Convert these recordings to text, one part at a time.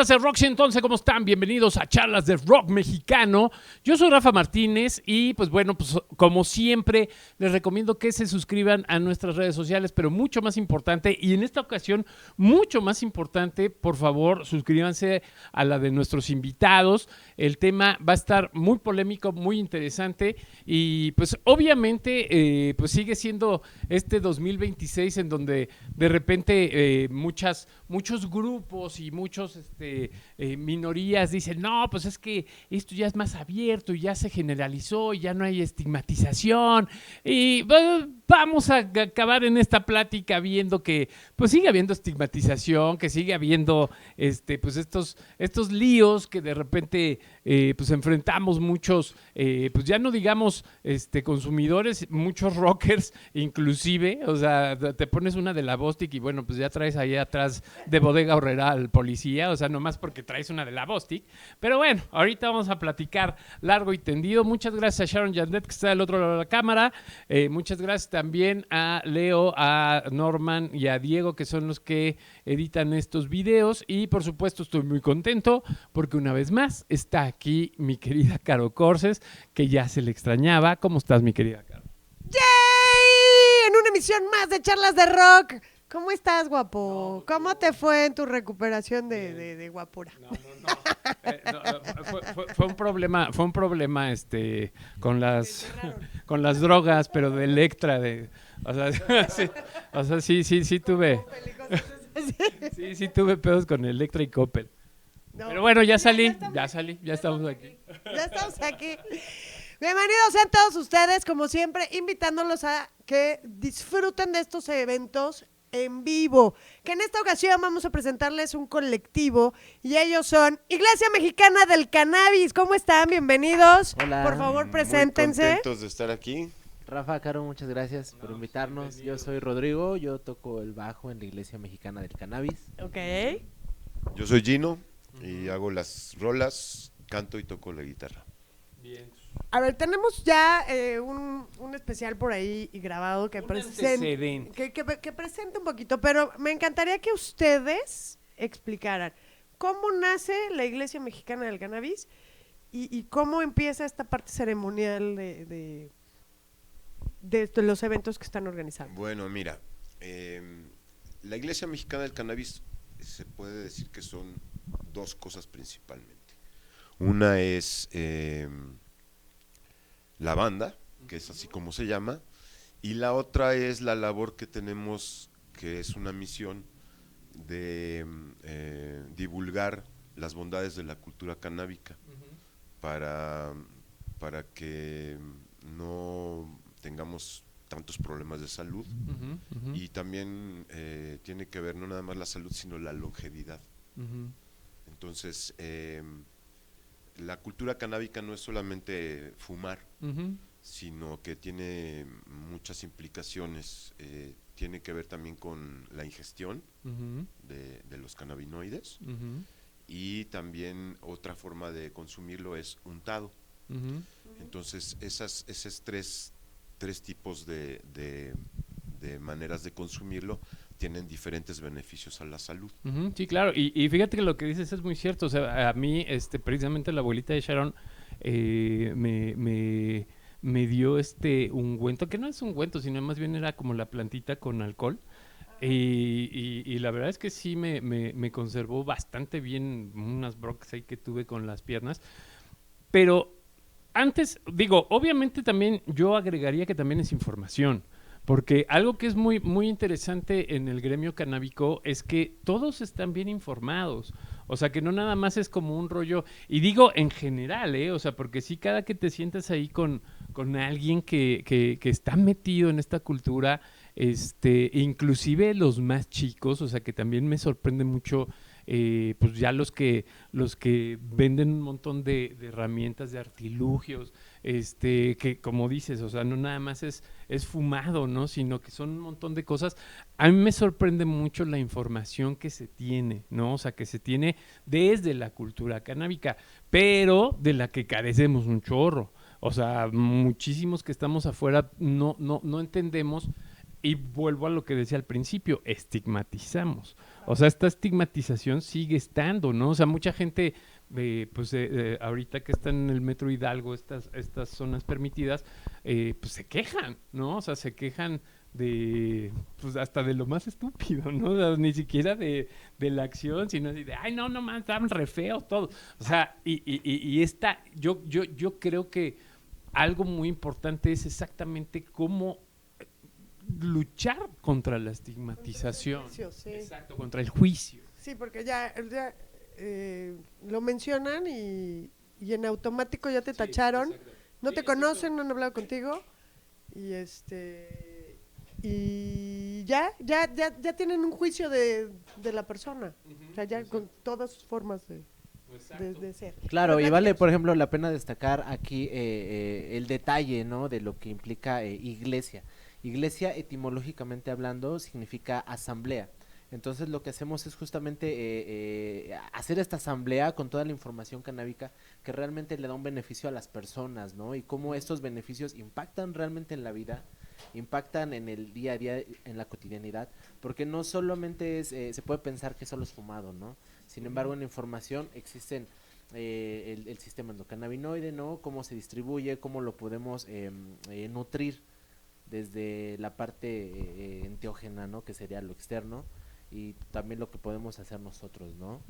Charlas de Rock 111, ¿cómo están? Bienvenidos a Charlas de Rock Mexicano. Yo soy Rafa Martínez y pues bueno, pues como siempre les recomiendo que se suscriban a nuestras redes sociales, pero mucho más importante, y en esta ocasión mucho más importante, por favor, suscríbanse a la de nuestros invitados. El tema va a estar muy polémico, muy interesante y pues obviamente pues sigue siendo este 2026 en donde de repente muchos grupos y muchos minorías dicen, no, pues es que esto ya es más abierto y ya se generalizó y ya no hay estigmatización y vamos a acabar en esta plática viendo que pues sigue habiendo estigmatización, que sigue habiendo pues estos líos que de repente pues enfrentamos muchos, pues ya no digamos consumidores, muchos rockers inclusive, o sea, te pones una de la Bostik y bueno, pues ya traes ahí atrás de Bodega Aurrera al policía, o sea, nomás porque traes una de la Bostik. Pero bueno, ahorita vamos a platicar largo y tendido. Muchas gracias a Sharon Yandet, que está del otro lado de la cámara. Muchas gracias también a Leo, a Norman y a Diego, que son los que editan estos videos. Y por supuesto estoy muy contento porque una vez más está aquí mi querida Caro Corses, que ya se le extrañaba. ¿Cómo estás, mi querida Caro? ¡Yay! En una emisión más de Charlas de Rock. ¿Cómo estás, guapo? ¿Cómo te fue en tu recuperación de guapura? Fue un problema con las drogas, pero de Electra, sí tuve. Sí tuve pedos con Electra y Coppel. No, pero bueno, ya estamos aquí. Ya estamos aquí. Bienvenidos sean todos ustedes, como siempre, invitándolos a que disfruten de estos eventos en vivo, que en esta ocasión vamos a presentarles un colectivo y ellos son Iglesia Mexicana del Cannabis. ¿Cómo están? Bienvenidos. Hola. Por favor, preséntense. Muy contentos de estar aquí. Rafa, Caro, muchas gracias por invitarnos. Yo soy Rodrigo, yo toco el bajo en la Iglesia Mexicana del Cannabis. Ok. Yo soy Gino y hago las rolas, canto y toco la guitarra. Bien. A ver, tenemos ya un especial por ahí grabado que presente un poquito, pero me encantaría que ustedes explicaran cómo nace la Iglesia Mexicana del Cannabis y cómo empieza esta parte ceremonial de los eventos que están organizando. Bueno, mira, la Iglesia Mexicana del Cannabis se puede decir que son dos cosas principalmente. Una es la banda, que es así como se llama, y la otra es la labor que tenemos, que es una misión de divulgar las bondades de la cultura canábica para que no tengamos tantos problemas de salud y también tiene que ver no nada más la salud sino la longevidad. Entonces la cultura canábica no es solamente fumar, sino que tiene muchas implicaciones. Tiene que ver también con la ingestión de los cannabinoides y también otra forma de consumirlo es untado. Entonces esos tres tipos de maneras de consumirlo tienen diferentes beneficios a la salud. Sí, claro, y fíjate que lo que dices es muy cierto. O sea, a mí precisamente la abuelita de Sharon me dio ungüento, que no es ungüento, sino más bien era como la plantita con alcohol. Y la verdad es que sí me conservó bastante bien unas broncas ahí que tuve con las piernas. Pero antes, digo, obviamente también yo agregaría que también es información. Porque algo que es muy, muy interesante en el gremio canábico es que todos están bien informados. O sea, que no nada más es como un rollo, y digo en general, o sea, porque sí, cada que te sientas ahí con alguien que está metido en esta cultura, inclusive los más chicos, o sea, que también me sorprende mucho, pues ya los que venden un montón de herramientas, de artilugios, que como dices, o sea, no nada más es fumado, ¿no? Sino que son un montón de cosas. A mí me sorprende mucho la información que se tiene, ¿no? O sea, que se tiene desde la cultura canábica, pero de la que carecemos un chorro. O sea, muchísimos que estamos afuera no entendemos, y vuelvo a lo que decía al principio, estigmatizamos. O sea, esta estigmatización sigue estando, ¿no? O sea, mucha gente, ahorita que están en el Metro Hidalgo, estas zonas permitidas, pues se quejan, ¿no? O sea, se quejan pues hasta de lo más estúpido, ¿no? O sea, ni siquiera de la acción, sino así de, ay, no más, estaban re feos todos. O sea, yo creo que algo muy importante es exactamente cómo luchar contra la estigmatización. Contra el juicio, sí. Exacto, contra el juicio. Sí, porque ya lo mencionan y en automático ya te tacharon, no te conocen, no han hablado contigo y y ya tienen un juicio de la persona, o sea, ya con todas sus formas de ser. Claro, y vale, por ejemplo, la pena destacar aquí el detalle, ¿no? De lo que implica iglesia. Iglesia, etimológicamente hablando, significa asamblea. Entonces lo que hacemos es justamente hacer esta asamblea con toda la información canábica que realmente le da un beneficio a las personas, ¿no? Y cómo estos beneficios impactan realmente en la vida, impactan en el día a día, en la cotidianidad, porque no solamente se puede pensar que solo es fumado, ¿no? Sin embargo, en la información existen el sistema endocannabinoide, ¿no? Cómo se distribuye, cómo lo podemos nutrir desde la parte enteógena, ¿no? Que sería lo externo, y también lo que podemos hacer nosotros, ¿no?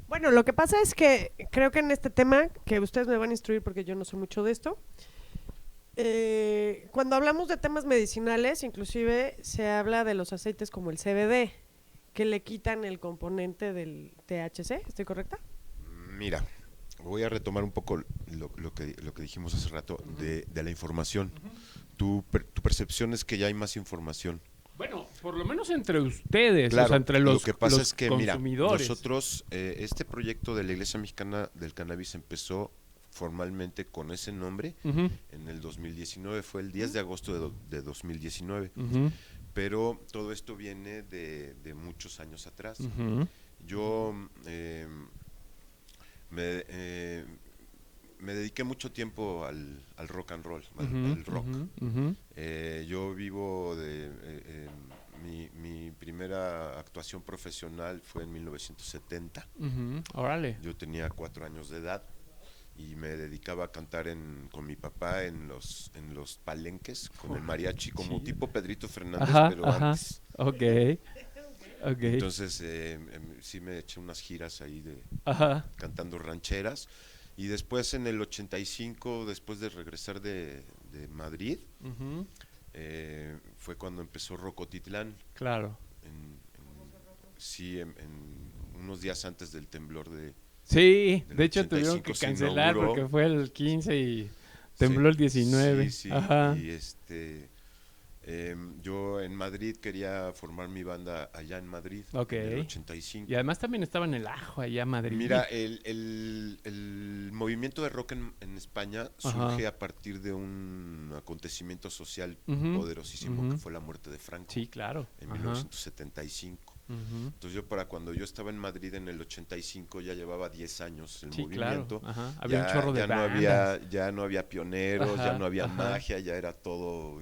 Bueno, lo que pasa es que creo que en este tema, que ustedes me van a instruir porque yo no sé mucho de esto, cuando hablamos de temas medicinales, inclusive se habla de los aceites como el CBD, que le quitan el componente del THC, ¿estoy correcta? Mira, voy a retomar un poco lo que dijimos hace rato de la información. Tu percepción es que ya hay más información. Bueno, por lo menos entre ustedes, Claro, o sea, entre los, lo que pasa los es que, consumidores. mira, nosotros, este proyecto de la Iglesia Mexicana del Cannabis empezó formalmente con ese nombre en el 2019, fue el 10 de agosto de 2019, pero todo esto viene de muchos años atrás. Yo me dediqué mucho tiempo al rock and roll, al rock. Yo vivo mi primera actuación profesional fue en 1970. Órale. Yo tenía 4 años de edad y me dedicaba a cantar con mi papá en los palenques con el mariachi, como tipo Pedrito Fernández, pero antes. Okay. Entonces sí me eché unas giras ahí cantando rancheras. Y después en el 85, después de regresar de Madrid, fue cuando empezó Rocotitlán. Claro. En unos días antes del temblor de... Sí, de hecho tuvieron que cancelar porque fue el 15 y tembló el 19. Sí. Y yo en Madrid quería formar mi banda allá en Madrid, en el 85. Y además también estaba en el Ajo allá en Madrid. Mira, el movimiento de rock en España surge a partir de un acontecimiento social poderosísimo que fue la muerte de Franco. Sí, claro. En 1975. Entonces yo cuando yo estaba en Madrid en el 85 ya llevaba 10 años el movimiento. Claro. Había un chorro de bandas. Ya no había pioneros, ya no había magia, ya era todo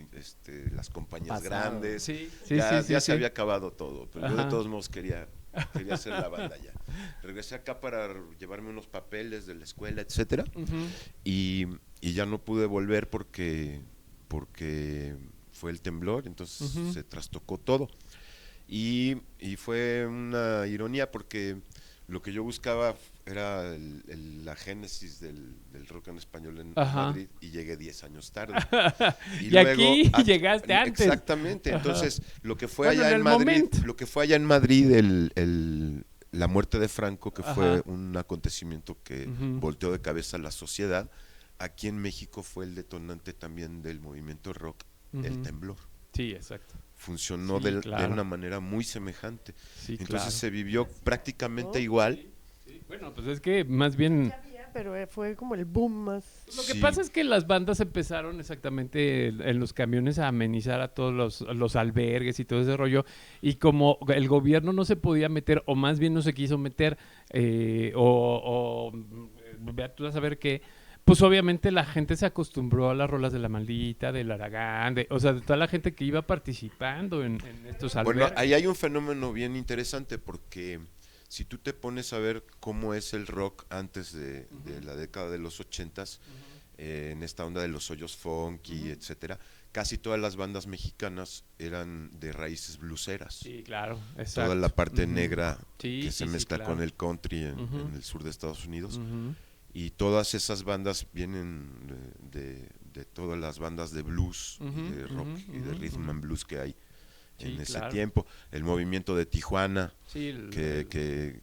las compañías grandes. Ya se había acabado todo, pero yo de todos modos quería hacer la banda ya. Regresé acá para llevarme unos papeles de la escuela, etcétera, y ya no pude volver porque fue el temblor, entonces se trastocó todo. Y fue una ironía porque lo que yo buscaba era la génesis del rock en español en Madrid, y llegué 10 años tarde. Y luego, aquí llegaste antes. Exactamente. Entonces, lo que fue allá en Madrid, la muerte de Franco, que fue un acontecimiento que volteó de cabeza a la sociedad, aquí en México fue el detonante también del movimiento rock, el temblor. Sí, exacto. Funcionó de una manera muy semejante. Entonces se vivió prácticamente igual. Sí. Bueno, pues es que más bien... Pero fue como el boom más... Lo que pasa es que las bandas empezaron exactamente en los camiones a amenizar a todos los albergues y todo ese rollo, y como el gobierno no se podía meter, o más bien no se quiso meter, o tú vas a ver qué, pues obviamente la gente se acostumbró a las rolas de La Maldita, del Aragán, o sea, de toda la gente que iba participando en estos albergues. Bueno, ahí hay un fenómeno bien interesante porque si tú te pones a ver cómo es el rock antes de la década de los 80s, en esta onda de los hoyos funky, etcétera, casi todas las bandas mexicanas eran de raíces bluseras. Sí, claro, exacto. Toda la parte negra que se sí, mezcla claro. con el country en el sur de Estados Unidos. Ujú. Y todas esas bandas vienen de todas las bandas de blues y de rock y de rhythm and blues que hay en ese tiempo. El movimiento de Tijuana, Sí, que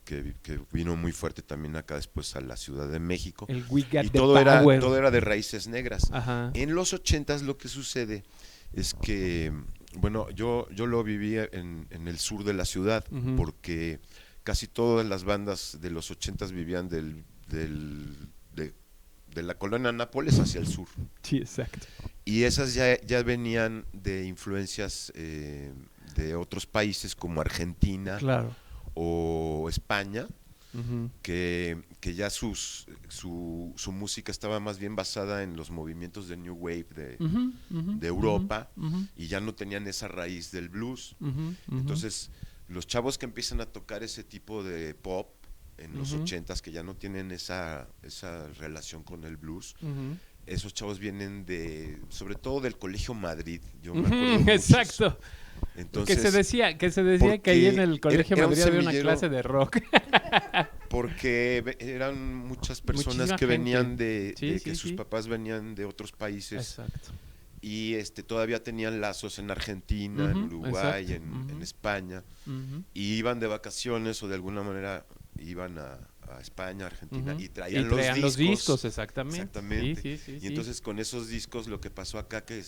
vino muy fuerte también acá después a la Ciudad de México. el We Got Y the todo Power. era de raíces negras. Ajá. En los 80s lo que sucede es que, bueno, yo lo viví en el sur de la ciudad, porque casi todas las bandas de los 80s vivían de la colonia Nápoles hacia el sur. Sí, exacto. Y esas ya venían de influencias de otros países como Argentina Claro. o España, Ujú. que ya su música estaba más bien basada en los movimientos de New Wave Ujú, ujú, de Europa, ujú, y ya no tenían esa raíz del blues. ujú, ujú. Entonces, los chavos que empiezan a tocar ese tipo de pop en los 80s, que ya no tienen esa relación con el blues, Ujú. esos chavos vienen sobre todo del Colegio Madrid, yo me Ujú, acuerdo muchos. exacto. Entonces, Que se decía que ahí en el porque Colegio era un Madrid había una semillero. clase de rock. porque eran muchas personas Muchísima que venían gente. de Sí, que sí, sus sí. papás venían de otros países Exacto. y todavía tenían lazos en Argentina, en Ujú, Uruguay, exacto. en España, Ujú. y iban de vacaciones o de alguna manera iban a España, Argentina, Ujú. y traían, los discos, exactamente. Exactamente. Sí, sí, sí, Y entonces con esos discos lo que pasó acá que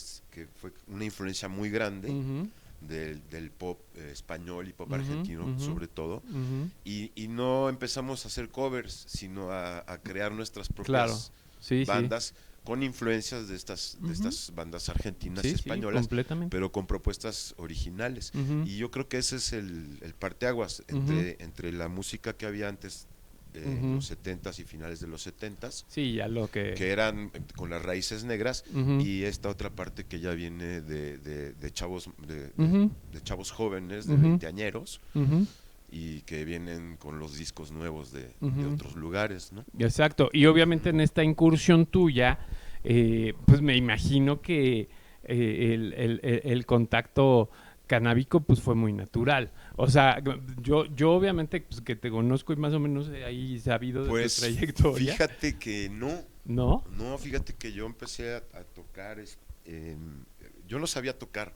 fue una influencia muy grande Ujú, del pop español y pop Ujú, argentino ujú. sobre todo, ujú. y no empezamos a hacer covers, sino a crear nuestras Claro. propias Sí, bandas con influencias de estas bandas argentinas y sí, españolas, completamente. pero con propuestas originales. Ujú. Y yo creo que ese es el parteaguas entre la música que había antes en los 70s y finales de los 70s, Sí, ya lo que eran con las raíces negras, Ujú. y esta otra parte que ya viene de chavos Ujú. de chavos jóvenes, de Ujú. veinteañeros, Ujú. y que vienen con los discos nuevos de Ujú. otros lugares, ¿no? Exacto. Y obviamente en esta incursión tuya, pues me imagino que el contacto canábico pues fue muy natural. O sea, yo obviamente pues, que te conozco y más o menos ahí sabido de Pues tu trayectoria. fíjate que ¿No? no, fíjate que yo empecé a tocar, yo no sabía tocar,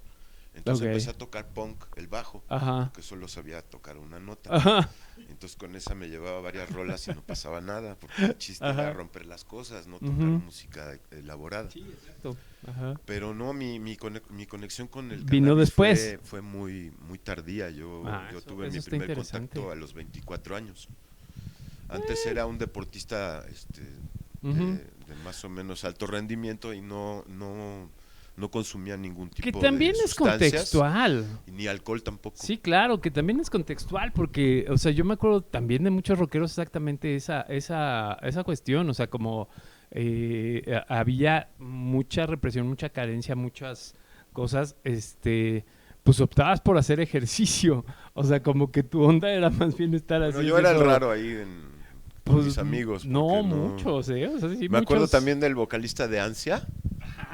entonces Ok. empecé a tocar punk, el bajo, Ajá. porque solo sabía tocar una nota. Ajá. Entonces con esa me llevaba varias rolas y no pasaba nada, porque el chiste Ajá. era romper las cosas, no tocar Ujú. música elaborada. Sí, exacto. Ajá. Pero no, mi conexión con el Vino cannabis después. fue muy tardia. Yo Eso tuve mi está primer interesante. contacto a los 24 años. Antes era un deportista Ujú. de más o menos alto rendimiento y no consumía ningún tipo Que también de es sustancias, contextual. y ni alcohol tampoco. Sí, claro, que también es contextual, porque, o sea, yo me acuerdo también de muchos rockeros exactamente esa cuestión, o sea, como había mucha represión, mucha carencia, muchas cosas, pues optabas por hacer ejercicio, o sea, como que tu onda era más bien estar Bueno, así. yo era el raro ahí con pues, mis amigos. No, porque muchos, o sea, sí, Me acuerdo muchos. también del vocalista de Ansia,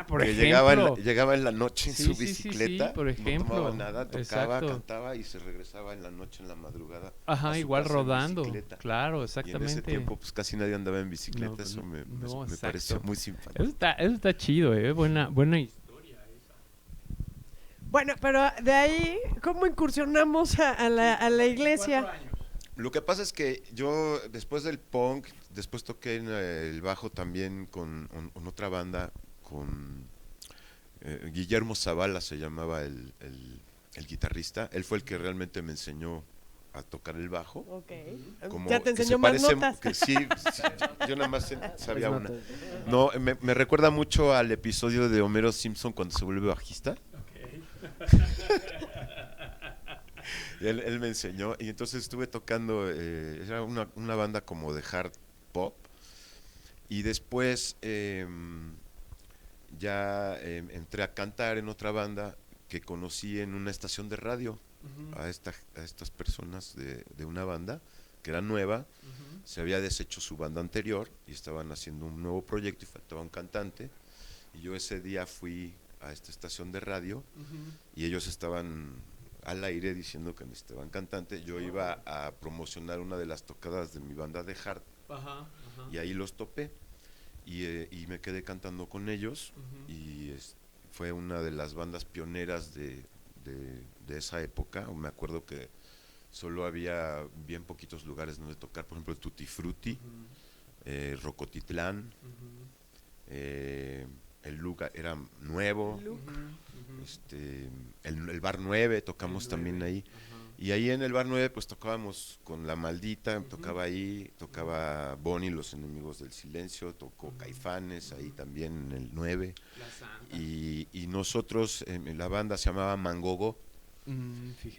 Por que ejemplo. llegaba en la noche en Sí, su sí, sí, sí, bicicleta, por no ejemplo. tomaba nada, tocaba, Exacto. cantaba y se regresaba en la noche, en la madrugada. Ajá, a su igual casa en rodando. bicicleta. Claro, Y en exactamente. ese tiempo pues casi nadie andaba en bicicleta, No, eso me exacto. pareció muy simpático. Eso está chido, buena historia. Bueno, pero de ahí, ¿cómo incursionamos a la iglesia? Lo que pasa es que yo después del punk, después toqué en el bajo también con otra banda, con Guillermo Zavala se llamaba el guitarrista. Él fue el que realmente me enseñó a tocar el bajo. Ok. Como Ya te que se enseñó más parece- notas. que sí, yo nada más sabía Pues una. no No, me recuerda mucho al episodio de Homero Simpson cuando se vuelve bajista. Él me enseñó y entonces estuve tocando, era una banda como de hard pop, Y después ya entré a cantar en otra banda que conocí en una estación de radio. A estas personas de una banda que era nueva, se había deshecho su banda anterior y estaban haciendo un nuevo proyecto y faltaba un cantante, y yo ese día fui a esta estación de radio y ellos estaban al aire diciendo que necesitaban cantante. Yo iba a promocionar una de las tocadas de mi banda de hard, y ahí los topé y me quedé cantando con ellos, y fue una de las bandas pioneras de esa época. Me acuerdo que solo había bien poquitos lugares donde tocar, por ejemplo el Tutti Frutti, Rocotitlán, el lugar era nuevo, el Bar 9 tocamos también ahí. Y ahí en el Bar 9 pues tocábamos con La Maldita, tocaba ahí, tocaba Bonnie, Los Enemigos del Silencio, tocó Caifanes ahí también en el 9. Y nosotros, la banda se llamaba Mangogo,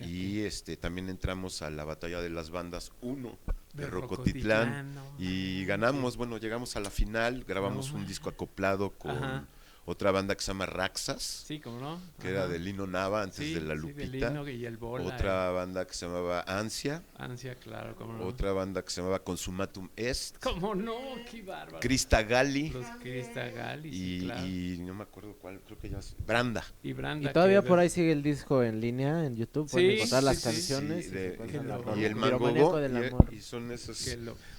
y también entramos a la batalla de las bandas 1 de Rocotitlán, y ganamos, bueno, llegamos a la final, grabamos un disco acoplado con otra banda que se llama Raxas, sí, ¿cómo no? que era de Lino Nava antes de la Lupita, de Lino y el Bola, otra banda que se llamaba Ansia, claro, ¿cómo no? otra banda que se llamaba Consumatum Est, ¿cómo no? Qué bárbaro. Crista Gali, Los Crista Gali, y, sí, claro. y no me acuerdo cuál, creo que ya Branda. Y Branda. Y todavía por ahí sigue el disco en línea en YouTube, pueden encontrar las sí, canciones, sí, y se encuentran la rola. y el Piromaníaco Mangogo, del amor. y son esos.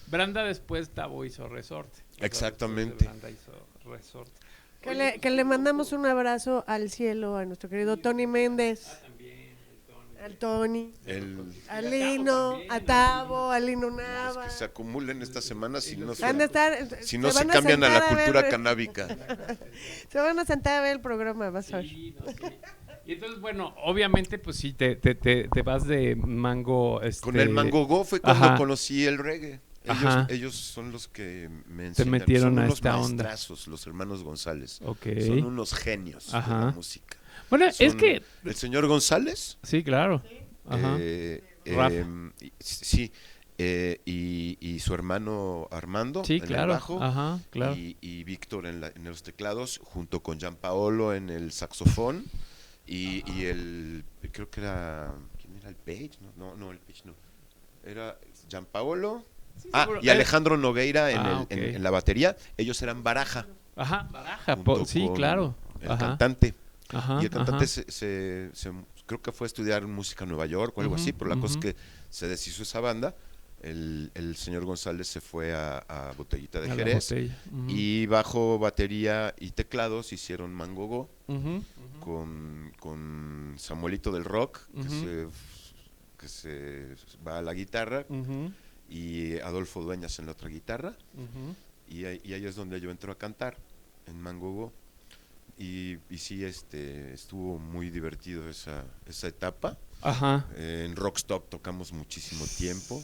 Branda después Tabo hizo Resorte. Exactamente. Branda hizo Resorte. Que le mandamos un abrazo al cielo a nuestro querido Tony Méndez. Al Tony, a Lino, a Tabo, a Lino Nava. Que se acumulen esta semana si no Van a estar, si no se cambian a la cultura canábica. Se van a sentar a ver el programa, vas a ver. Sí, no, sí. Y entonces, bueno, obviamente, pues sí, te vas de Mango. Con el Mangogo fue cuando conocí el reggae. Ellos son los que me enseñaron. Te metieron son a unos esta onda. maestrazos, los hermanos González. Okay. Son unos genios de la música. Bueno, es que... El señor González. Sí, claro. Ajá. Sí. Y su hermano Armando sí, en claro. el bajo. Ajá, claro. Y Víctor en los teclados, junto con Gianpaolo en el saxofón. Y creo que era... ¿Quién era el Page? No, el Page no. Era Gianpaolo... Sí, y Alejandro Nogueira en la batería. Ellos eran Baraja. Ajá, Baraja, sí, claro. El cantante. Ajá, y el cantante creo que fue a estudiar música en Nueva York o algo así, pero la cosa es que se deshizo esa banda. El señor González se fue a Botellita de Jerez. Y bajo, batería y teclados hicieron Mangogo con Samuelito del Rock, que se va a la guitarra. Y Adolfo Dueñas en la otra guitarra, y ahí es donde yo entro a cantar en Mangogo, y sí, estuvo muy divertido esa etapa. En Rockstop tocamos muchísimo tiempo,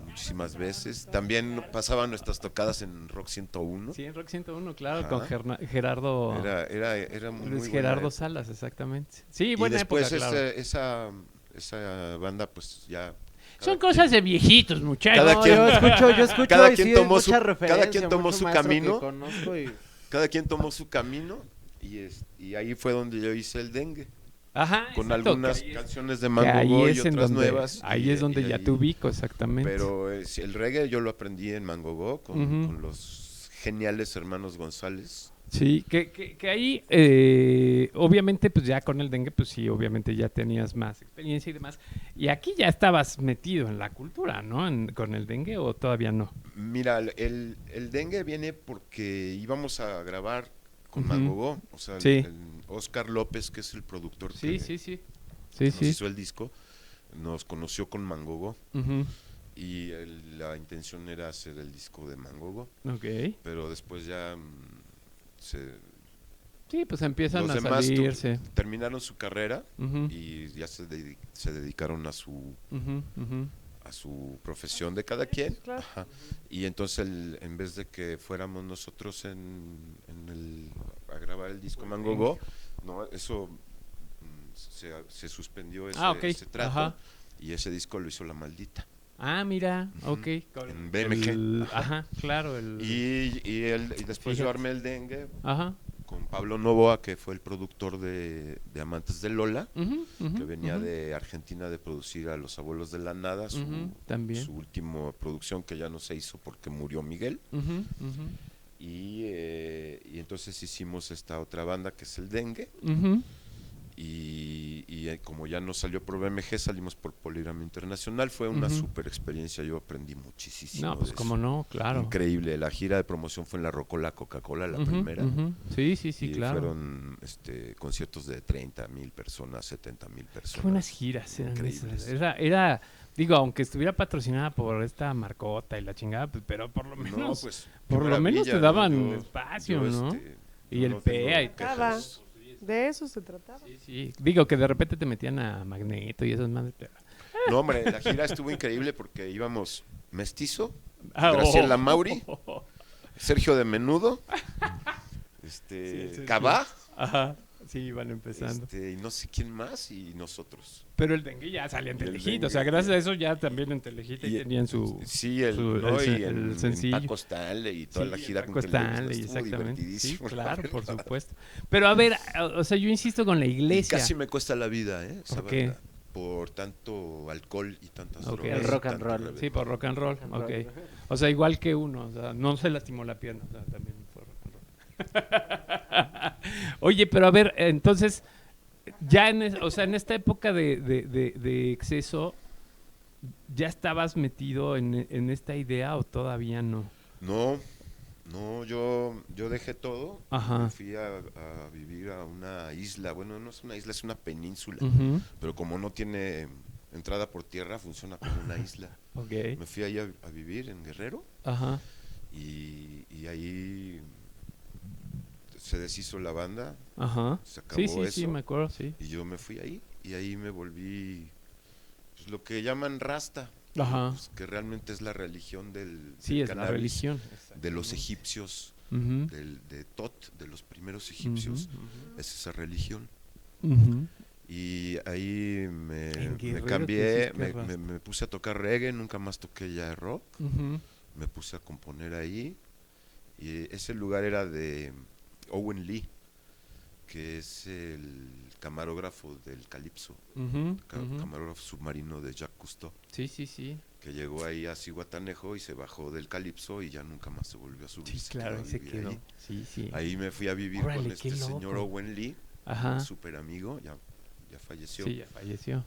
muchísimas veces. También pasaban nuestras tocadas en Rock 101. Sí, en Rock 101, claro, con Gerardo. Era Luis Gerardo Salas, exactamente. Sí, buena época, claro. Esa banda pues ya... Son cosas de viejitos, muchachos. Yo escucho cada y quien sí, tomó cada quien tomó su camino. Cada quien tomó su camino, y ahí fue donde yo hice el dengue. Ajá, con algunas canciones de Mangogo y otras nuevas. Ahí es donde ya te ubico, exactamente. Pero el reggae yo lo aprendí en Mangogo con los geniales hermanos González. Sí, que ahí, obviamente, pues ya con el dengue, pues sí, obviamente ya tenías más experiencia y demás. Y aquí ya estabas metido en la cultura, ¿no? ¿Con el dengue o todavía no? Mira, el dengue viene porque íbamos a grabar con Mangogo, o sea, el Oscar López, que es el productor que nos hizo el disco, nos conoció con Mangogo. Y la intención era hacer el disco de Mangogo. Pero después ya... Sí, pues empiezan los a demás salirse. Terminaron su carrera y ya se dedicaron a su profesión de cada quien. Claro. Y entonces en vez de que fuéramos nosotros a grabar el disco Mangogo, no, eso se suspendió ese trato. Y ese disco lo hizo La Maldita. Ah, mira, ok. En BMG. Ajá, claro. Y después yo Fíjate. armé el dengue Ajá. con Pablo Novoa, que fue el productor de Amantes de Lola, Ujú, ujú, que venía ujú, de Argentina de producir a Los Abuelos de la Nada, ujú, también. su última producción que ya no se hizo porque murió Miguel. Ujú, ujú, Y entonces hicimos esta otra banda que es el Dengue. ujú. Y como ya no salió por BMG, salimos por Poligrama Internacional. Fue una Ujú. super experiencia, yo aprendí muchísimo No, pues de cómo eso. no, claro. Increíble, la gira de promoción fue en la Rocola Coca-Cola, la Ujú, primera. ujú. Sí, sí, sí, Y claro. fueron conciertos de 30,000 personas, 70,000 personas. Qué buenas giras eran Increíbles. esas. Digo, aunque estuviera patrocinada por esta marcota y la chingada, pues, pero por lo menos, No, pues, por qué lo menos te maravilla, ¿no? daban Yo- espacio, yo, ¿no? Y yo el no tengo PEA y quejas. De eso se trataba. Sí, sí. Digo que de repente te metían a Magneto y esas madres, pero... No, hombre, la gira estuvo increíble porque íbamos Mestizo, Ah, Graciela Mauri, Sergio de Menudo, Sergio. Cabá, Ajá, sí, van empezando. y no sé quién más, y nosotros. Pero el dengue ya salía en Y el Telehit, dengue, o sea, gracias y- a eso ya también en Telehit ahí y- tenían su... Sí, el en sencillo. Paco Stanley y toda Sí, la el gira Paco con Televisa, Stanley, estuvo exactamente. Sí, divertidísimo, la claro, por verdad. supuesto. Pero a ver, o sea, yo insisto con la Y iglesia. casi me cuesta la vida, esa ¿Por qué? banda, por tanto alcohol y tantas Ok. drogas. El rock and tanto roll. reventón. Sí, por rock and roll, Rock and ok. roll. O sea, igual que uno, o sea, no se lastimó la pierna, o sea, también fue rock and roll. Oye, pero a ver, entonces, ya o sea, en esta época de exceso, ¿ya estabas metido en esta idea o todavía no? No, yo dejé todo. Ajá. Me fui a vivir a una isla. Bueno, no es una isla, es una península. Ujú, Pero como no tiene entrada por tierra, funciona como una isla. ok, Me fui ahí a vivir en Guerrero ajá, y ahí se deshizo la banda, ajá. se acabó Sí, sí, eso. sí, me acuerdo, sí. Y yo me fui ahí y ahí me volví pues, lo que llaman rasta, Ajá. pues, que realmente es la religión Sí, del es la cannabis, religión. de los egipcios, Ujú, de Tot, de los primeros egipcios, ujú, es esa religión. ujú. Y ahí me Guerrero te cambié, hiciste rasta. me puse a tocar reggae, nunca más toqué ya rock, Ujú. me puse a componer ahí. Y ese lugar era de Owen Lee, que es el camarógrafo del Calipso, Ujú, ujú. camarógrafo submarino de Jacques Cousteau, Sí, sí, sí. que llegó ahí a Cihuatanejo y se bajó del Calipso y ya nunca más se volvió a subir. Sí, se claro, quedó a ahí se vivir quedó. ahí. Sí, sí. Ahí me fui a vivir Órale, con qué este señor loco. Owen Lee, Ajá. un súper amigo, ya falleció. Sí, ya falleció.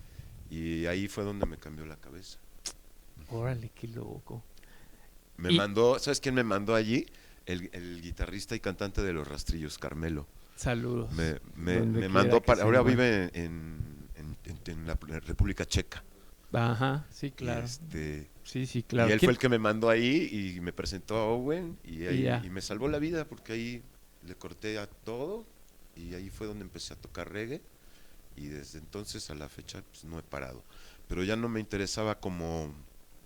Y ahí fue donde me cambió la cabeza. Órale, qué loco. Me Y- mandó, ¿sabes quién me mandó allí? El guitarrista y cantante de Los Rastrillos, Carmelo. Saludos. Me Donde quiera mandó que para, se ahora encuentre. vive en la República Checa. Ajá, sí, Y, claro. Sí, sí, claro. y él ¿Quién- fue el que me mandó ahí y me presentó a Owen Y ya. y me salvó la vida porque ahí le corté a todo y ahí fue donde empecé a tocar reggae y desde entonces a la fecha pues, no he parado. Pero ya no me interesaba como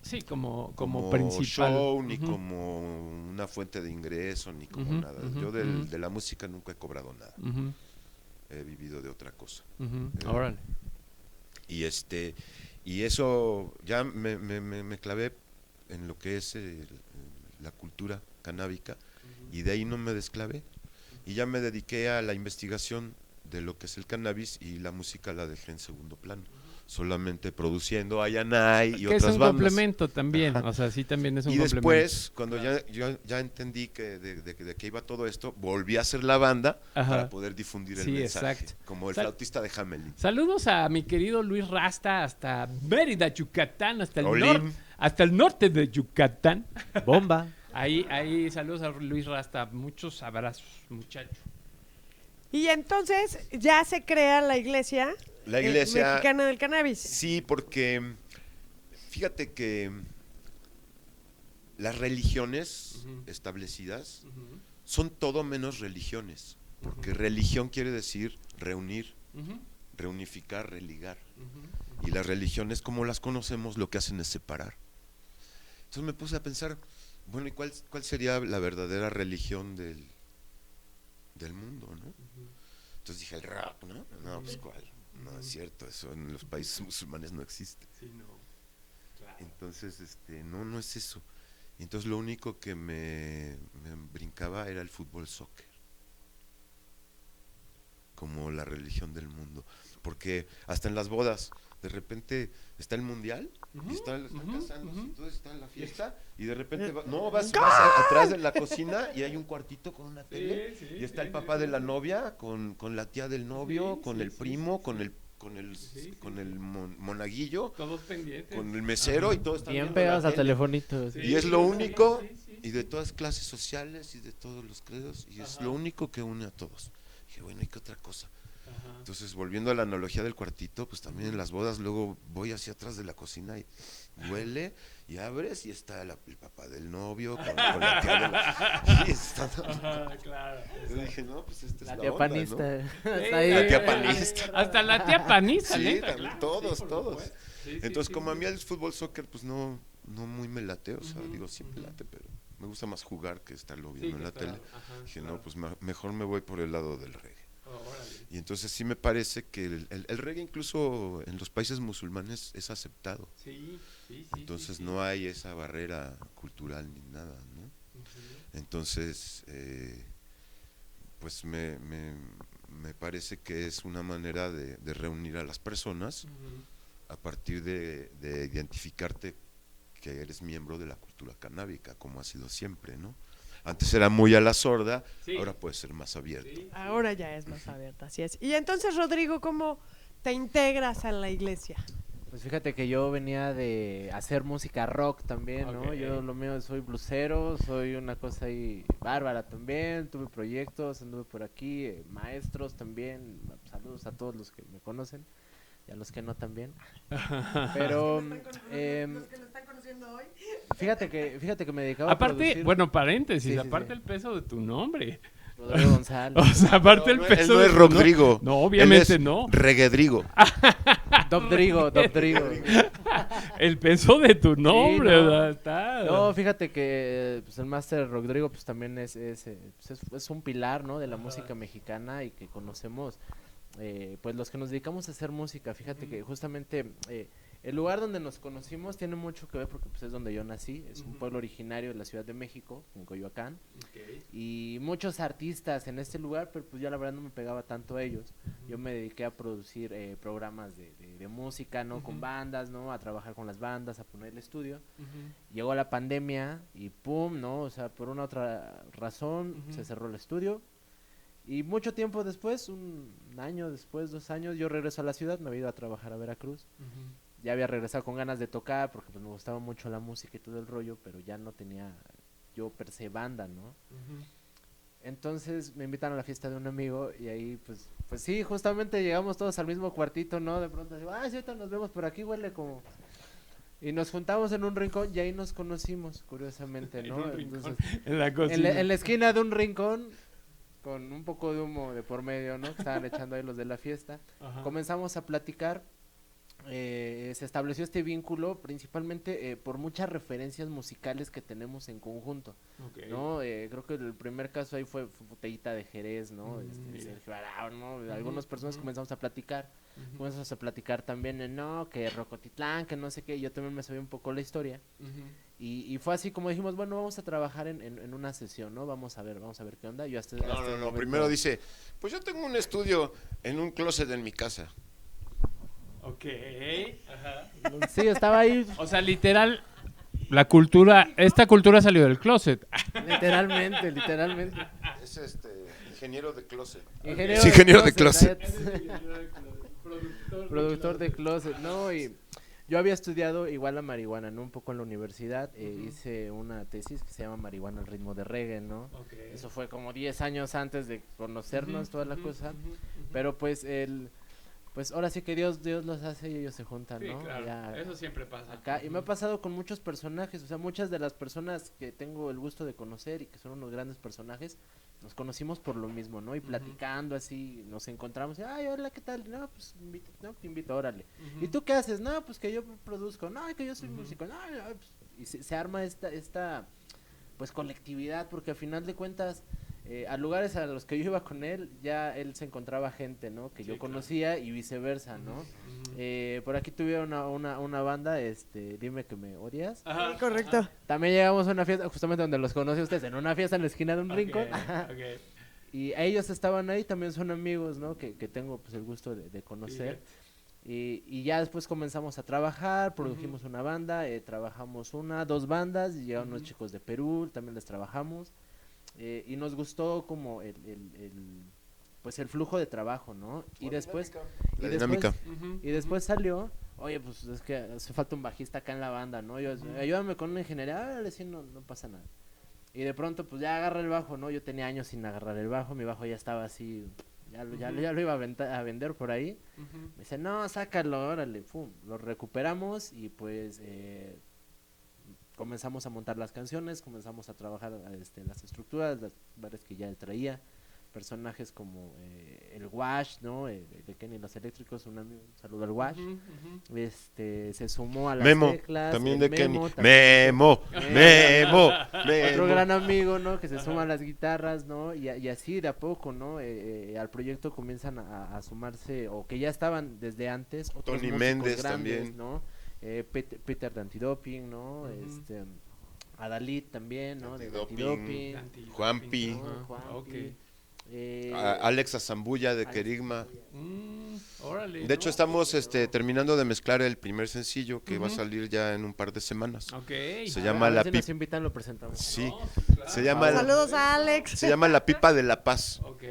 Sí, como principal. show, ni Ujú. como una fuente de ingreso, ni como Ujú, nada. ujú, Yo ujú. de la música nunca he cobrado nada. Ujú, He vivido de otra cosa. ujú. Eh, Órale. Y y eso ya me clavé en lo que es la cultura canábica y de ahí no me desclavé. Y ya me dediqué a la investigación de lo que es el cannabis y la música la dejé en segundo plano. Solamente produciendo Ayanay y Que es otras un bandas. complemento también. Ajá. O sea, sí también es un Y complemento. después, cuando ya entendí que de qué iba todo esto, volví a hacer la banda Ajá. para poder difundir el Sí, mensaje. exacto. Como el Sal- flautista de Hamelin. Saludos a mi querido Luis Rasta hasta Mérida, Yucatán, hasta Olín. hasta el norte de Yucatán. Bomba. Ahí, saludos a Luis Rasta. Muchos abrazos, muchacho. Y entonces ya se crea la iglesia, La iglesia, mexicana del cannabis. sí, porque fíjate que las religiones Ujú. establecidas son todo menos religiones. Porque religión quiere decir reunir, reunificar, religar. Y las religiones, como las conocemos, lo que hacen es separar. Entonces me puse a pensar, bueno, ¿y cuál sería la verdadera religión del mundo, no? Entonces dije, el rock, ¿no? No, pues ¿cuál? No es cierto, eso en los países musulmanes no existe. Entonces, no es eso. Entonces lo único que me brincaba era el fútbol soccer, como la religión del mundo. Porque hasta en las bodas, de repente está el mundial y están casándose, entonces está en la fiesta y de repente vas atrás de la cocina y hay un cuartito con una tele y está el papá de la novia con la tía del novio, con el primo, con el monaguillo, todos pendientes, con el mesero y todos están bien pegados a telefonitos. Y es lo único, y de todas clases sociales y de todos los credos, y es lo único que une a todos. Dije, bueno, ¿y qué otra cosa? Entonces, volviendo a la analogía del cuartito, pues también en las bodas luego voy hacia atrás de la cocina y huele y abres y está el papá del novio con la tía de la... Y está... claro. Yo dije, no, pues esta es la tía onda, panista. ¿no? Está ahí. La tía panista. Hasta la tía panista, Sí, neta, también, claro, todos. sí, Entonces, sí, como a mí el fútbol soccer, pues no muy me late, o sea, digo, siempre late, pero me gusta más jugar que estarlo viendo en la tele. Dije, no, pues mejor me voy por el lado del reggae. Y entonces sí me parece que el reggae incluso en los países musulmanes es aceptado. Entonces no hay esa barrera cultural ni nada, ¿no? Entonces, pues me parece que es una manera de reunir a las personas a partir de identificarte que eres miembro de la cultura canábica, como ha sido siempre, ¿no? Antes era muy a la sorda, ahora puede ser más abierto. Ahora ya es más abierta, así es. Y entonces, Rodrigo, ¿cómo te integras a la iglesia? Pues fíjate que yo venía de hacer música rock también, ¿no? Ok. Yo lo mío soy blusero, soy una cosa ahí bárbara también, tuve proyectos, anduve por aquí, maestros también, saludos a todos los que me conocen y a los que no también. Pero los que lo están conociendo hoy. fíjate que me dedicaba a Aparte, producir. bueno, paréntesis, Sí, aparte el peso de tu nombre. Rodrigo González. O sea, aparte el Él peso no de es tu Rodrigo. No, obviamente él es no. Reguedrigo. Dobdrigo. El peso de tu nombre, no. ¿verdad? Está. No, fíjate que pues, el máster Rodrigo pues también es un pilar, ¿no? De la música mexicana y que conocemos pues los que nos dedicamos a hacer música. Fíjate que justamente el lugar donde nos conocimos tiene mucho que ver porque pues es donde yo nací, es un pueblo originario de la Ciudad de México, en Coyoacán, y muchos artistas en este lugar, pero pues yo la verdad no me pegaba tanto a ellos. Yo me dediqué a producir programas de música, ¿no? Con bandas, ¿no? A trabajar con las bandas, a poner el estudio. Llegó la pandemia y pum, ¿no? O sea, por una otra razón se cerró el estudio. Y mucho tiempo después, un año después, 2 años, yo regreso a la ciudad, me había ido a trabajar a Veracruz. Ya había regresado con ganas de tocar porque pues me gustaba mucho la música y todo el rollo, pero ya no tenía yo per se banda, ¿no? Entonces me invitan a la fiesta de un amigo y ahí pues sí, justamente llegamos todos al mismo cuartito, ¿no? De pronto digo, sí, ahorita nos vemos por aquí, huele como... Y nos juntamos en un rincón y ahí nos conocimos, curiosamente, ¿no? Entonces, En la cocina. en la esquina de un rincón, con un poco de humo de por medio, ¿no? Que estaban echando ahí los de la fiesta. Comenzamos a platicar. Se estableció este vínculo principalmente por muchas referencias musicales que tenemos en conjunto, ¿no? Creo que el primer caso ahí fue Botellita de Jerez, ¿no? Sergio Arau, ¿no? Algunas personas comenzamos a platicar, comenzamos a platicar también, no, que Rocotitlán, que no sé qué, yo también me sabía un poco la historia, y fue así como dijimos, bueno, vamos a trabajar en una sesión, ¿no? Vamos a ver qué onda. Yo hasta No, momento... primero dice, pues yo tengo un estudio en un closet en mi casa. Ok. Sí, estaba ahí. O sea, literal, esta cultura salió del closet. Literalmente. Es ingeniero de closet. Ingeniero de closet. Productor de closet, ¿no? Y yo había estudiado igual la marihuana, ¿no? Un poco en la universidad, hice una tesis que se llama Marihuana al ritmo de reggae, ¿no? Eso fue como 10 años antes de conocernos, toda la cosa, pero pues pues ahora sí que Dios los hace y ellos se juntan, ¿no? Sí, claro. Ya, Eso siempre pasa. acá. Y me ha pasado con muchos personajes, o sea, muchas de las personas que tengo el gusto de conocer y que son unos grandes personajes, nos conocimos por lo mismo, ¿no? Y platicando así, nos encontramos, y, ay, hola, ¿qué tal? No, pues te invito, órale. ¿Y tú qué haces? No, pues que yo produzco, no, que yo soy músico, no, pues, y se arma esta pues colectividad, porque al final de cuentas a lugares a los que yo iba con él, ya él se encontraba gente, ¿no? Que yo conocía y viceversa, ¿no? Por aquí tuvieron una banda, Dime que me odias. Sí, correcto. También llegamos a una fiesta, justamente donde los conocí ustedes, en una fiesta en la esquina de un rincón. Y ellos estaban ahí, también son amigos, ¿no? Que tengo pues el gusto de conocer. Y ya después comenzamos a trabajar, produjimos una banda, trabajamos 2 bandas, y llegaron unos chicos de Perú, también les trabajamos. Y nos gustó como pues el flujo de trabajo, ¿no? Y después, La dinámica. y después salió, oye, pues es que hace falta un bajista acá en la banda, ¿no? Yo, ayúdame con una ingeniería, sí, no pasa nada. Y de pronto, pues ya agarra el bajo, ¿no? Yo tenía años sin agarrar el bajo, mi bajo ya estaba así, ya lo iba a vender por ahí. Me dice, no, sácalo, órale, pum. Lo recuperamos y pues comenzamos a montar las canciones, comenzamos a trabajar las estructuras, las varias que ya él traía. Personajes como el Wash, ¿no? De Kenny y los Eléctricos, un saludo al Wash. Se sumó a las Memo, teclas. también de Kenny. Memo. Memo. Otro gran amigo, ¿no? Que se suma a las guitarras, ¿no? Y así de a poco, ¿no? Al proyecto comienzan a sumarse, o que ya estaban desde antes, otros Tony músicos Méndez grandes, también. ¿no? Peter de Antidoping, ¿no? Adalid también, ¿no? De Antidoping. Antidoping. Juanpi. ¿no? Juanpi. Alex Azambulla de Querigma. Órale. De hecho, estamos terminando de mezclar el primer sencillo que va a salir ya en un par de semanas. Ok. Se llama La Si Pipa. nos invitan, lo presentamos. Sí, claro. se llama Saludos a Alex. se llama La Pipa de la Paz, Ok.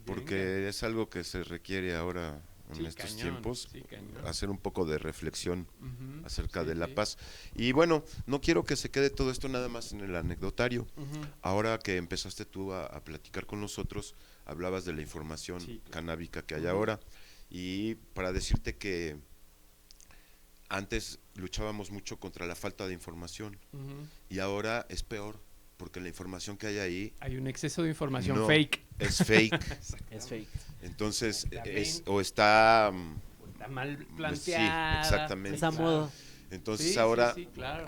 porque es algo que se requiere ahora en estos tiempos, hacer un poco de reflexión acerca de la paz. Y bueno, no quiero que se quede todo esto nada más en el anecdotario. Ahora que empezaste tú a platicar con nosotros, hablabas de la información canábica que hay ahora, y para decirte que antes luchábamos mucho contra la falta de información, y ahora es peor, porque la información que hay ahí hay un exceso de información no, fake. es fake. Es fake. Entonces Exactamente. está Está mal sí, planteada. exactamente. Es a modo. Entonces Sí, ahora sí, claro.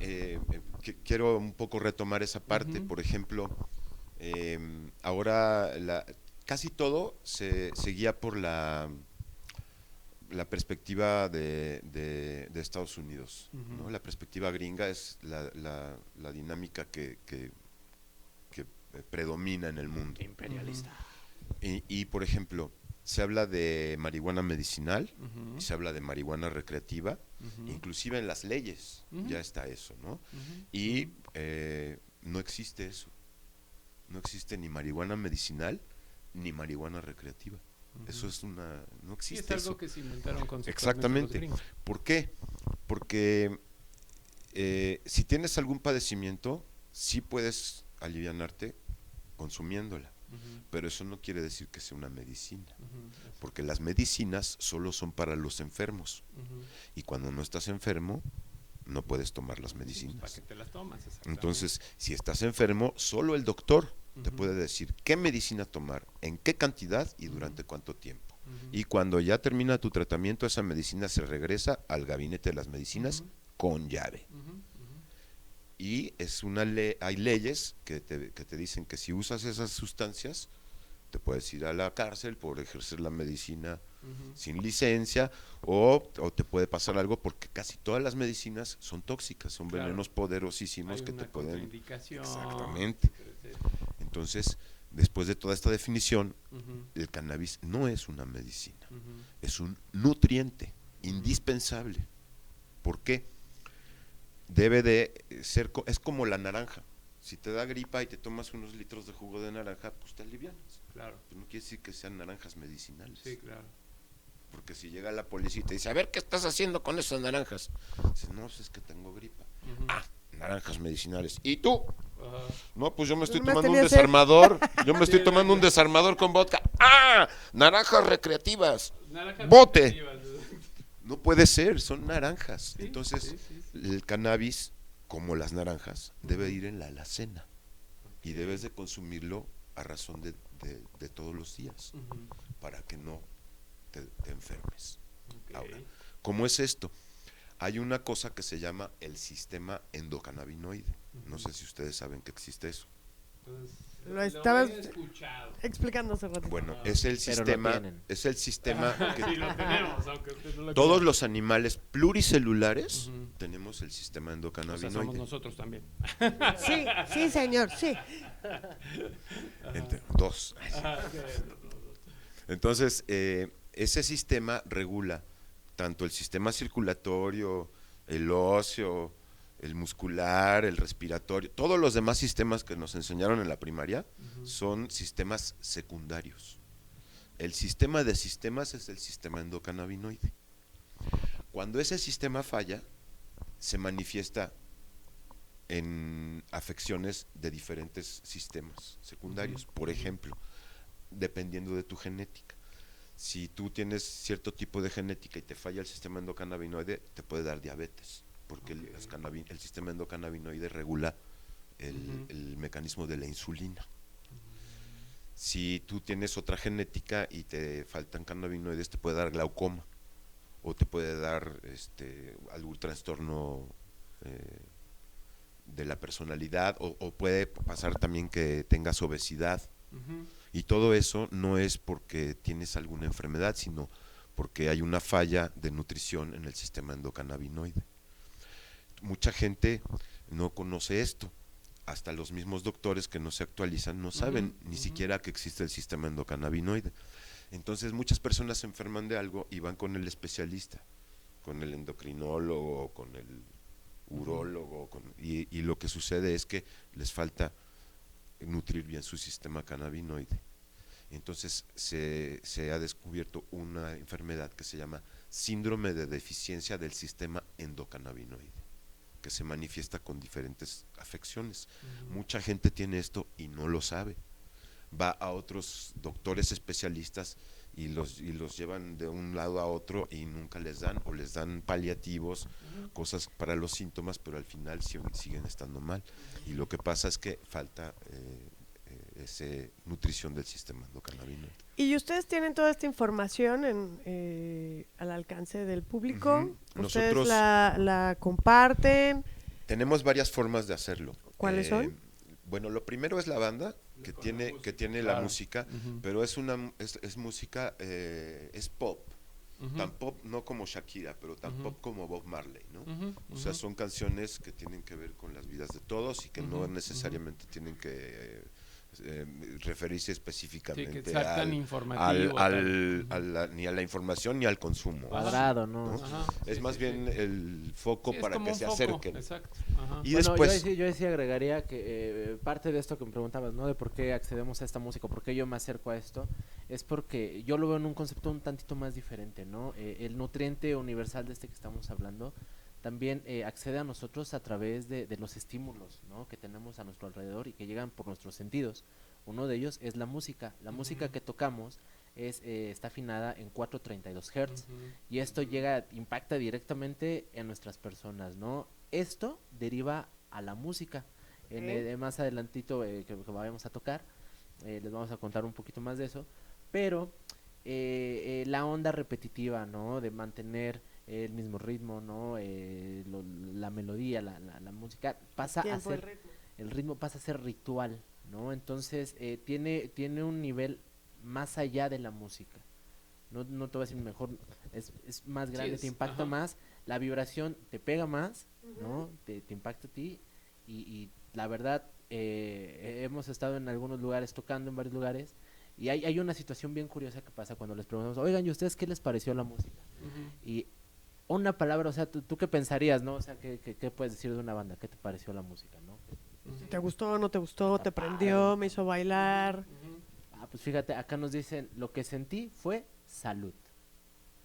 quiero un poco retomar esa parte. Por ejemplo, ahora casi todo se guía por la perspectiva de Estados Unidos, ¿no? La perspectiva gringa es la dinámica que predomina en el mundo. Imperialista. Y por ejemplo, se habla de marihuana medicinal, y se habla de marihuana recreativa, inclusive en las leyes ya está eso, ¿no? Y no existe eso. No existe ni marihuana medicinal ni marihuana recreativa. Eso es no existe Sí, es algo eso. que se inventaron conceptualmente Exactamente. los gringos. ¿Por qué? Porque si tienes algún padecimiento, sí puedes alivianarte consumiéndola, pero eso no quiere decir que sea una medicina, porque las medicinas solo son para los enfermos, y cuando no estás enfermo no puedes tomar las medicinas. ¿Para qué te las tomas? Entonces, si estás enfermo, solo el doctor te puede decir qué medicina tomar, en qué cantidad y durante cuánto tiempo. Y cuando ya termina tu tratamiento, esa medicina se regresa al gabinete de las medicinas con llave. Y hay leyes que te dicen que si usas esas sustancias, te puedes ir a la cárcel por ejercer la medicina sin licencia, o te puede pasar algo, porque casi todas las medicinas son tóxicas, son venenos poderosísimos que te pueden... Exactamente. Entonces, después de toda esta definición, el cannabis no es una medicina, es un nutriente indispensable. ¿Por qué? Debe de ser, es como la naranja. Si te da gripa y te tomas unos litros de jugo de naranja, pues te alivianas. Claro. Pues no quiere decir que sean naranjas medicinales. Sí, claro. Porque si llega la policía y te dice, a ver, ¿qué estás haciendo con esas naranjas? Dices, no, pues es que tengo gripa. Ah, naranjas medicinales. ¿Y tú? No, pues yo me estoy tomando un desarmador. Yo me estoy tomando un desarmador con vodka. ¡Ah! Naranjas recreativas. ¡Bote! No puede ser, son naranjas. Entonces, el cannabis, como las naranjas, debe ir en la alacena. Y debes de consumirlo a razón de todos los días, para que no te enfermes. Ahora, ¿cómo es esto? Hay una cosa que se llama el sistema endocannabinoide. No sé si ustedes saben que existe eso. Lo estabas escuchado. explicando hace rato. Bueno, es el Pero lo sistema, tienen. es el sistema que Sí, lo tenemos, aunque usted no lo todos crea. los animales pluricelulares Ujú. tenemos el sistema O sea, endocannabinoide. somos nosotros también. Sí, sí, señor, sí. Dos. Entonces, ese sistema regula tanto el sistema circulatorio, el óseo, el muscular, el respiratorio, todos los demás sistemas que nos enseñaron en la primaria son sistemas secundarios. El sistema de sistemas es el sistema endocannabinoide. Cuando ese sistema falla, se manifiesta en afecciones de diferentes sistemas secundarios. Por ejemplo, dependiendo de tu genética. Si tú tienes cierto tipo de genética y te falla el sistema endocannabinoide, te puede dar diabetes, porque el sistema endocannabinoide regula el mecanismo de la insulina. Si tú tienes otra genética y te faltan cannabinoides, te puede dar glaucoma o te puede dar algún trastorno de la personalidad o puede pasar también que tengas obesidad. Y todo eso no es porque tienes alguna enfermedad, sino porque hay una falla de nutrición en el sistema endocannabinoide. Mucha gente no conoce esto. Hasta los mismos doctores que no se actualizan no saben ni siquiera que existe el sistema endocannabinoide. Entonces muchas personas se enferman de algo y van con el especialista, con el endocrinólogo, con el urólogo, y lo que sucede es que les falta nutrir bien su sistema cannabinoide. Entonces se ha descubierto una enfermedad que se llama síndrome de deficiencia del sistema endocannabinoide, que se manifiesta con diferentes afecciones. Mucha gente tiene esto y no lo sabe. Va a otros doctores especialistas y los llevan de un lado a otro y nunca les dan, o les dan paliativos, cosas para los síntomas, pero al final siguen estando mal. Y lo que pasa es que falta esa nutrición del sistema endocannabinoide. ¿Y ustedes tienen toda esta información al alcance del público? ¿Ustedes Nosotros la comparten? tenemos varias formas de hacerlo. ¿Cuáles son? Bueno, lo primero es la banda que tiene la música, pero es música, es pop. Tan pop no como Shakira, pero tan pop como Bob Marley, ¿no? O sea, son canciones que tienen que ver con las vidas de todos y que no necesariamente tienen que referirse específicamente que sea tan informativo, ni a la información ni al consumo. Cuadrado, ¿no? Es más bien el foco para que se acerquen. Exacto. Y Bueno, después yo sí agregaría que parte de esto que me preguntabas, ¿no? De por qué accedemos a esta música, por qué yo me acerco a esto, es porque yo lo veo en un concepto un tantito más diferente, ¿no? El nutriente universal de este que estamos hablando también accede a nosotros a través de los estímulos, ¿no? Que tenemos a nuestro alrededor y que llegan por nuestros sentidos. Uno de ellos es la música. La música que tocamos está afinada en 432 Hz y esto impacta directamente en nuestras personas, ¿no? Esto deriva a la música. Más adelantito que vayamos a tocar, les vamos a contar un poquito más de eso, pero la onda repetitiva, ¿no? De mantener el mismo ritmo, ¿no? La melodía, la música pasa a ser el ritmo pasa a ser ritual, ¿no? Entonces tiene un nivel más allá de la música. No te voy a decir mejor, es más grande, te impacta más, la vibración te pega más, ¿no? Te impacta a ti y la verdad hemos estado en algunos lugares, tocando en varios lugares, y hay una situación bien curiosa que pasa cuando les preguntamos, oigan, ¿y ustedes qué les pareció la música? Y una palabra, o sea, ¿tú qué pensarías, no? O sea, ¿qué puedes decir de una banda? ¿Qué te pareció la música, no? ¿Te gustó, no te gustó, te prendió, me hizo bailar? Pues fíjate, acá nos dicen, lo que sentí fue salud.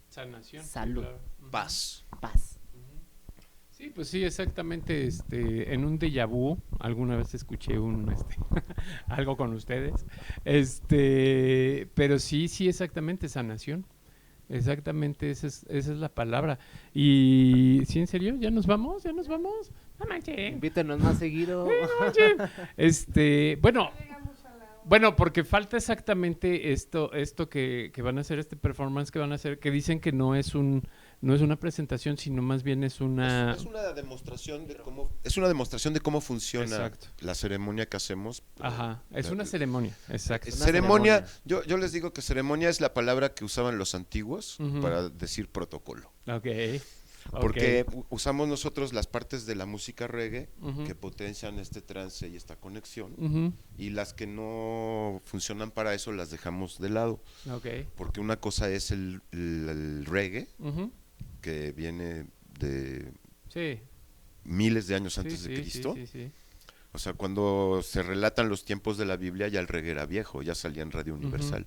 Sanación. Salud. Claro. paz. Sí, pues sí, exactamente. En un déjà vu, alguna vez escuché algo con ustedes. Pero sí, exactamente, sanación. Exactamente, esa es la palabra. Y sí, en serio, ¿ya nos vamos? No manches. Invítenos más seguido. Bueno, porque falta exactamente esto que van a hacer, este performance que van a hacer, que dicen que no es no es una presentación, sino más bien es una... Es una demostración de cómo funciona Exacto. la ceremonia que hacemos. Ajá, es una ceremonia, exacto. Ceremonia, yo les digo que ceremonia es la palabra que usaban los antiguos para decir protocolo. Ok. Porque usamos nosotros las partes de la música reggae que potencian este trance y esta conexión, y las que no funcionan para eso las dejamos de lado. Okay. Porque una cosa es el reggae, que viene de miles de años antes de Cristo. Sí. O sea, cuando se relatan los tiempos de la Biblia, ya el reggae era viejo, ya salía en Radio Universal.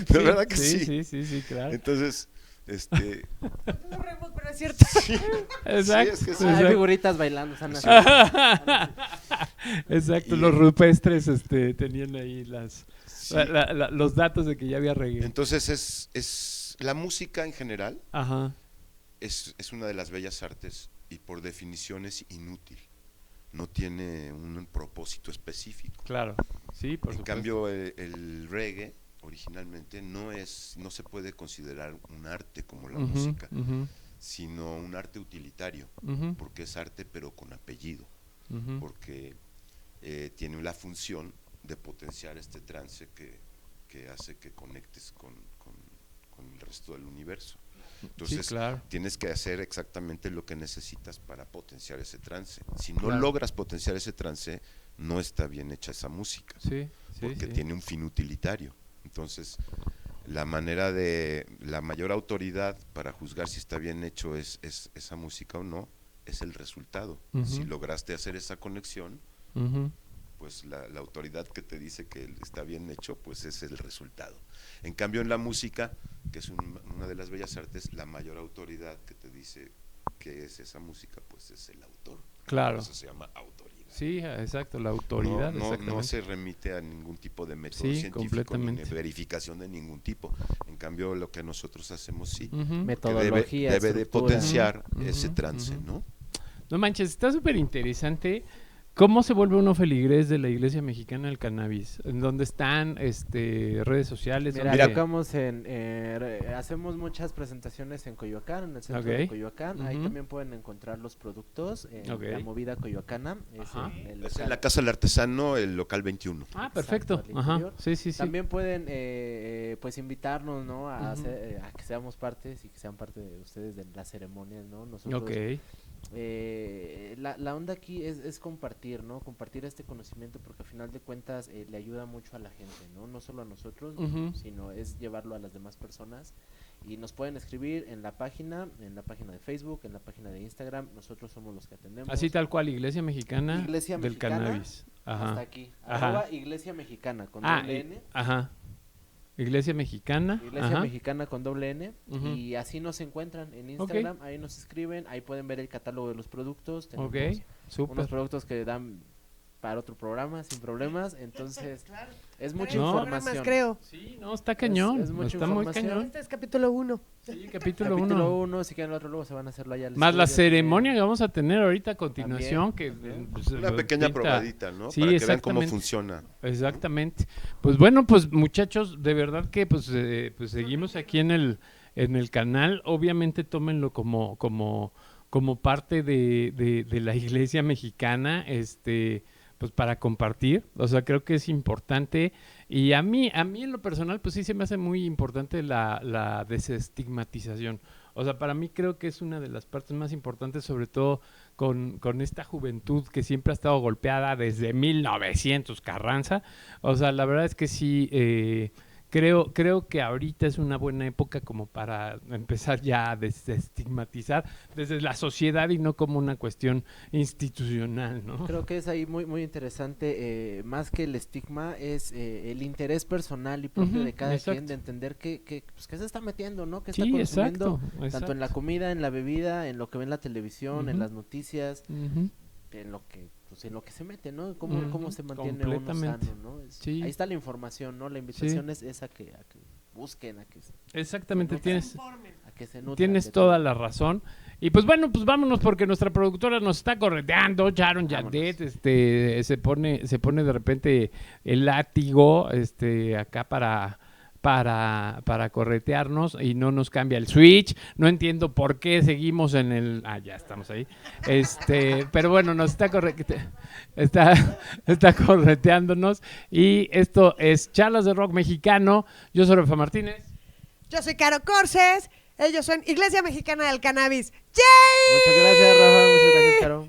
¿De verdad que sí? Sí, claro. Entonces... No reímos, pero es cierto. Sí. Exacto. Sí, es que sí. Hay figuritas bailando. Exacto, los rupestres tenían ahí los datos de que ya había reggae. Entonces es la música en general. Ajá. Es una de las bellas artes y por definición es inútil. No tiene un propósito específico. Claro, sí, por supuesto. En cambio, el reggae originalmente no se puede considerar un arte como la música, sino un arte utilitario, porque es arte pero con apellido, porque tiene la función de potenciar este trance que hace que conectes con el resto del universo. Entonces, sí, claro. Tienes que hacer exactamente lo que necesitas para potenciar ese trance. Si no logras potenciar ese trance, no está bien hecha esa música, porque tiene un fin utilitario. Entonces, la mayor autoridad para juzgar si está bien hecho es esa música o no, es el resultado. Si lograste hacer esa conexión, pues la autoridad que te dice que está bien hecho, pues es el resultado. En cambio, en la música, que es una de las bellas artes, la mayor autoridad que te dice qué es esa música, pues es el autor. Claro. Eso se llama autoridad. Sí, exacto, la autoridad. No se remite a ningún tipo de método científico ni de verificación de ningún tipo. En cambio, lo que nosotros hacemos metodología, debe de potenciar ese trance, ¿no? No manches, está súper interesante. ¿Cómo se vuelve uno feligrés de la Iglesia Mexicana del Cannabis? ¿En dónde están redes sociales? Mira, hacemos muchas presentaciones en Coyoacán, en el centro de Coyoacán. Ahí también pueden encontrar los productos en la movida coyoacana. Es en la Casa del Artesano, el local 21. Ah, perfecto. Ajá. Sí. También pueden pues invitarnos, ¿no? A que seamos partes y que sean parte de ustedes de las ceremonias, ¿no? Nosotros la onda aquí es compartir, ¿no? Compartir este conocimiento, porque al final de cuentas le ayuda mucho a la gente, no solo a nosotros, sino es llevarlo a las demás personas. Y nos pueden escribir en la página de Facebook, en la página de Instagram. Nosotros somos los que atendemos. Así tal cual, Iglesia Mexicana del Cannabis. Hasta aquí. Iglesia Mexicana con doble N. Iglesia Mexicana. Mexicana con doble N. Y así nos encuentran en Instagram. Ahí nos escriben. Ahí pueden ver el catálogo de los productos. Tenemos unos productos que dan para otro programa sin problemas. Entonces, es mucha información. Creo. Sí, no, está cañón. Está muy cañón. Este es capítulo 1. Sí, capítulo 1. Si quieren el otro, luego se van a hacerlo allá. Más la ceremonia que vamos a tener ahorita a continuación. Pues, una pequeña probadita, ¿no? Sí, para que vean cómo funciona. Exactamente. Pues bueno, pues muchachos, de verdad que pues seguimos aquí en el canal. Obviamente tómenlo como parte de la Iglesia Mexicana, pues para compartir. O sea, creo que es importante. Y a mí en lo personal, pues sí se me hace muy importante la desestigmatización. O sea, para mí creo que es una de las partes más importantes, sobre todo con esta juventud que siempre ha estado golpeada desde 1900, Carranza. O sea, la verdad es que sí, creo que ahorita es una buena época como para empezar ya a desestigmatizar desde la sociedad y no como una cuestión institucional, ¿no? Creo que es ahí muy, muy interesante, más que el estigma, es el interés personal y propio de cada quien de entender que se está metiendo, ¿no? Que está consumiendo tanto en la comida, en la bebida, en lo que ve en la televisión, en las noticias, en lo que se mete, ¿no? Cómo se mantiene uno sano, ¿no? Ahí está la información, ¿no? La invitación es a que busquen, a que exactamente, tienes toda la razón. Y pues bueno, pues vámonos porque nuestra productora nos está correteando. Sharon Yadet se pone de repente el látigo acá para corretearnos y no nos cambia el switch. No entiendo por qué seguimos en el... ya estamos ahí. Pero bueno, nos está correteándonos. Y esto es Charlas de Rock Mexicano. Yo soy Rafa Martínez. Yo soy Caro Corses. Ellos son Iglesia Mexicana del Cannabis. ¡Yay! Muchas gracias, Rafa. Muchas gracias, Caro.